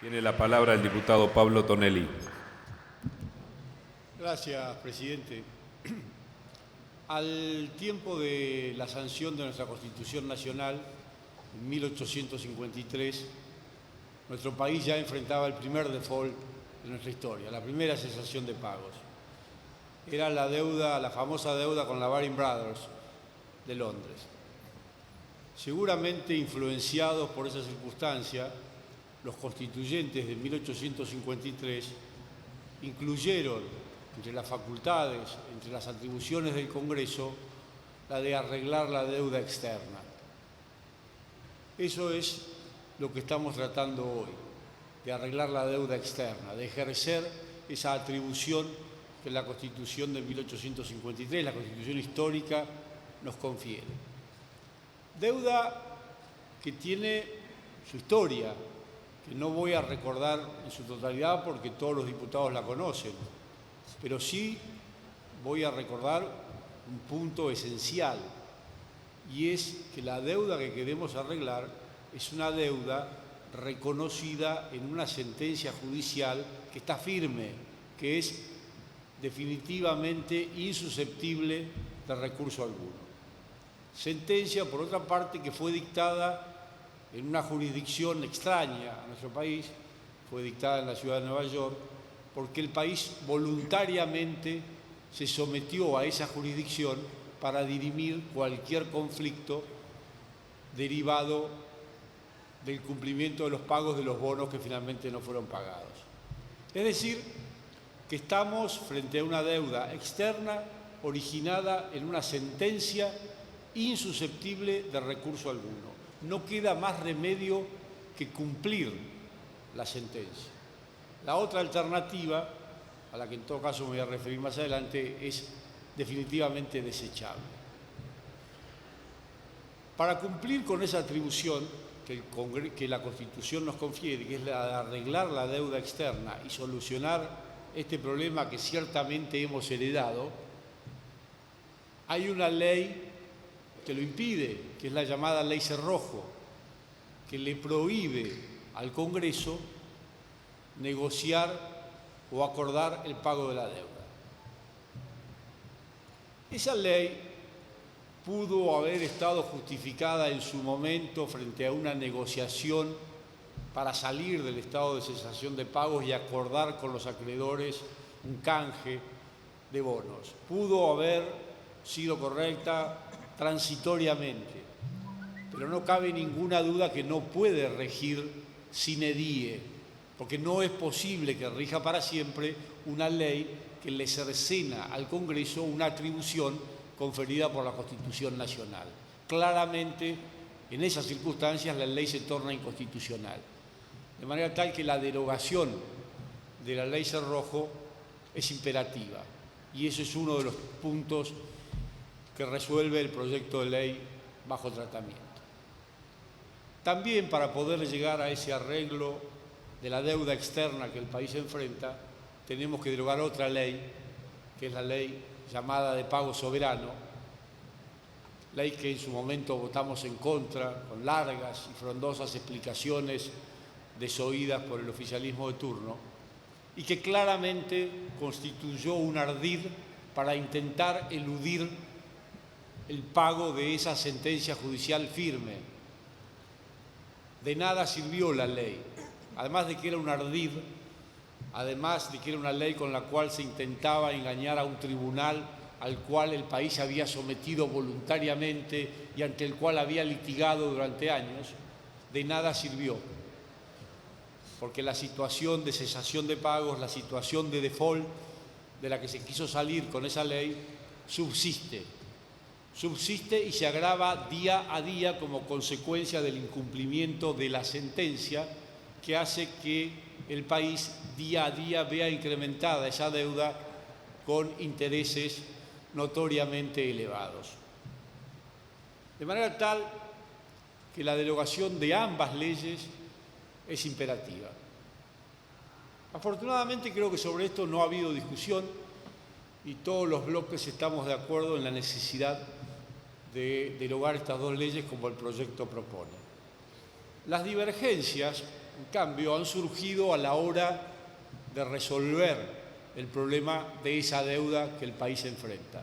Tiene la palabra el diputado Pablo Tonelli. Gracias, presidente. Al tiempo de la sanción de nuestra Constitución Nacional, en 1853, nuestro país ya enfrentaba el primer default de nuestra historia, la primera cesación de pagos. Era la deuda, la famosa deuda con la Baring Brothers de Londres. Seguramente influenciados por esa circunstancia, los constituyentes de 1853 incluyeron entre las facultades, entre las atribuciones del Congreso, la de arreglar la deuda externa. Eso es lo que estamos tratando hoy, de arreglar la deuda externa, de ejercer esa atribución que la Constitución de 1853, la Constitución histórica, nos confiere. Deuda que tiene su historia, que no voy a recordar en su totalidad porque todos los diputados la conocen, pero sí voy a recordar un punto esencial, y es que la deuda que queremos arreglar es una deuda reconocida en una sentencia judicial que está firme, que es definitivamente insusceptible de recurso alguno. Sentencia, por otra parte, que fue dictada en una jurisdicción extraña a nuestro país, fue dictada en la ciudad de Nueva York, porque el país voluntariamente se sometió a esa jurisdicción para dirimir cualquier conflicto derivado del cumplimiento de los pagos de los bonos que finalmente no fueron pagados. Es decir, que estamos frente a una deuda externa originada en una sentencia insusceptible de recurso alguno. No queda más remedio que cumplir la sentencia. La otra alternativa, a la que en todo caso me voy a referir más adelante, es definitivamente desechable. Para cumplir con esa atribución que la Constitución nos confiere, que es la de arreglar la deuda externa y solucionar este problema que ciertamente hemos heredado, hay una ley que lo impide, que es la llamada Ley Cerrojo, que le prohíbe al Congreso negociar o acordar el pago de la deuda. Esa ley pudo haber estado justificada en su momento frente a una negociación para salir del estado de cesación de pagos y acordar con los acreedores un canje de bonos. Pudo haber sido correcta transitoriamente, pero no cabe ninguna duda que no puede regir sine die, porque no es posible que rija para siempre una ley que le cercena al Congreso una atribución conferida por la Constitución Nacional. Claramente, en esas circunstancias, la ley se torna inconstitucional. De manera tal que la derogación de la Ley Cerrojo es imperativa, y ese es uno de los puntos que resuelve el proyecto de ley bajo tratamiento. También, para poder llegar a ese arreglo de la deuda externa que el país enfrenta, tenemos que derogar otra ley, que es la ley llamada de pago soberano, ley que en su momento votamos en contra, con largas y frondosas explicaciones desoídas por el oficialismo de turno, y que claramente constituyó un ardid para intentar eludir el pago de esa sentencia judicial firme. De nada sirvió la ley, además de que era un ardid, además de que era una ley con la cual se intentaba engañar a un tribunal al cual el país había sometido voluntariamente y ante el cual había litigado durante años. De nada sirvió, porque la situación de cesación de pagos, la situación de default de la que se quiso salir con esa ley, subsiste y se agrava día a día como consecuencia del incumplimiento de la sentencia, que hace que el país día a día vea incrementada esa deuda con intereses notoriamente elevados. De manera tal que la derogación de ambas leyes es imperativa. Afortunadamente creo que sobre esto no ha habido discusión y todos los bloques estamos de acuerdo en la necesidad de derogar estas dos leyes como el proyecto propone. Las divergencias en cambio, han surgido a la hora de resolver el problema de esa deuda que el país enfrenta.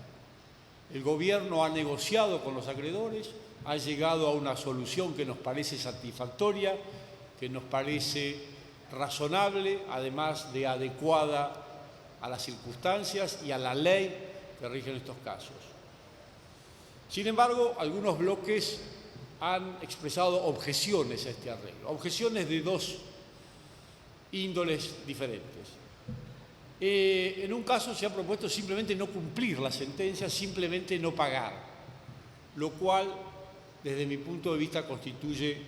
El gobierno ha negociado con los acreedores, ha llegado a una solución que nos parece satisfactoria, que nos parece razonable, además de adecuada a las circunstancias y a la ley que rige en estos casos. Sin embargo, algunos bloques han expresado objeciones a este arreglo, objeciones de dos índoles diferentes. En un caso se ha propuesto simplemente no cumplir la sentencia, simplemente no pagar, lo cual, desde mi punto de vista, constituye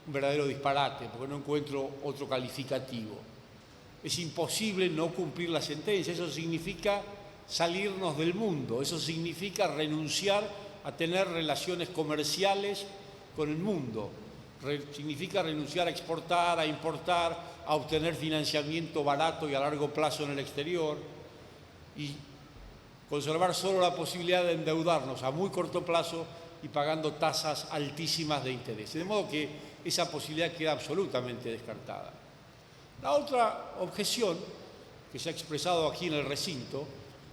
un verdadero disparate, porque no encuentro otro calificativo. Es imposible no cumplir la sentencia, eso significa salirnos del mundo, eso significa renunciar a tener relaciones comerciales con el mundo, significa renunciar a exportar, a importar, a obtener financiamiento barato y a largo plazo en el exterior y conservar solo la posibilidad de endeudarnos a muy corto plazo y pagando tasas altísimas de interés. De modo que esa posibilidad queda absolutamente descartada. La otra objeción que se ha expresado aquí en el recinto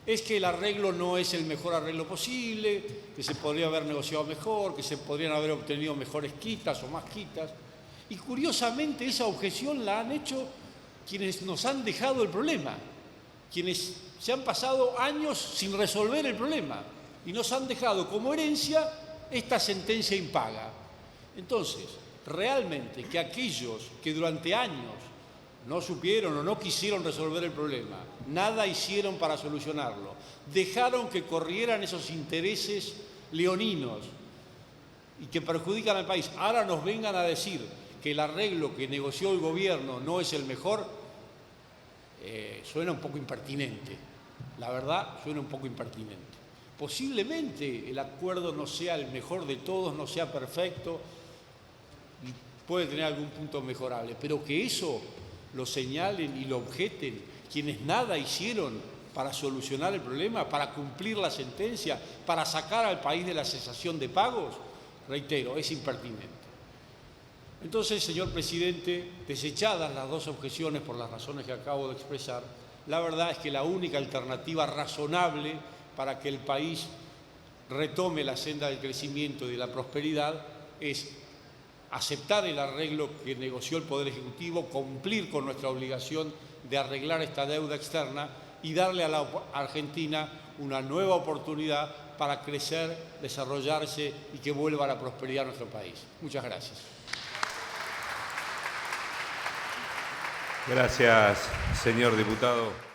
es que el arreglo no es el mejor arreglo posible, que se podría haber negociado mejor, que se podrían haber obtenido mejores quitas o más quitas. Y curiosamente esa objeción la han hecho quienes nos han dejado el problema, quienes se han pasado años sin resolver el problema y nos han dejado como herencia esta sentencia impaga. Entonces, realmente que aquellos que durante años no supieron o no quisieron resolver el problema, nada hicieron para solucionarlo, dejaron que corrieran esos intereses leoninos y que perjudican al país, ahora nos vengan a decir que el arreglo que negoció el gobierno no es el mejor, suena un poco impertinente. La verdad, suena un poco impertinente. Posiblemente el acuerdo no sea el mejor de todos, no sea perfecto, y puede tener algún punto mejorable, pero que eso lo señalen y lo objeten quienes nada hicieron para solucionar el problema, para cumplir la sentencia, para sacar al país de la cesación de pagos, reitero, es impertinente. Entonces, señor presidente, desechadas las dos objeciones por las razones que acabo de expresar, la verdad es que la única alternativa razonable para que el país retome la senda del crecimiento y de la prosperidad es aceptar el arreglo que negoció el Poder Ejecutivo, cumplir con nuestra obligación de arreglar esta deuda externa y darle a la Argentina una nueva oportunidad para crecer, desarrollarse y que vuelva a la prosperidad a nuestro país. Muchas gracias. Gracias, señor diputado.